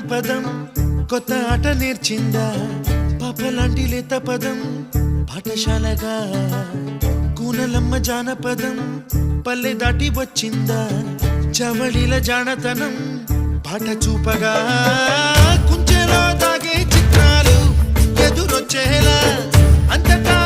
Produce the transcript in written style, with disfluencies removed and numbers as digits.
జానపదం కొత్త ఆట నేర్చిందా పాపలాంటి లేత పదం పాఠశాలగా కూనలమ్మ జానపదం పల్లె దాటి వచ్చిందా చవళిల జానతనం పాట చూపగా కుంచెలో తాగే చిత్రాలు ఎదురొచ్చేలా అంతటా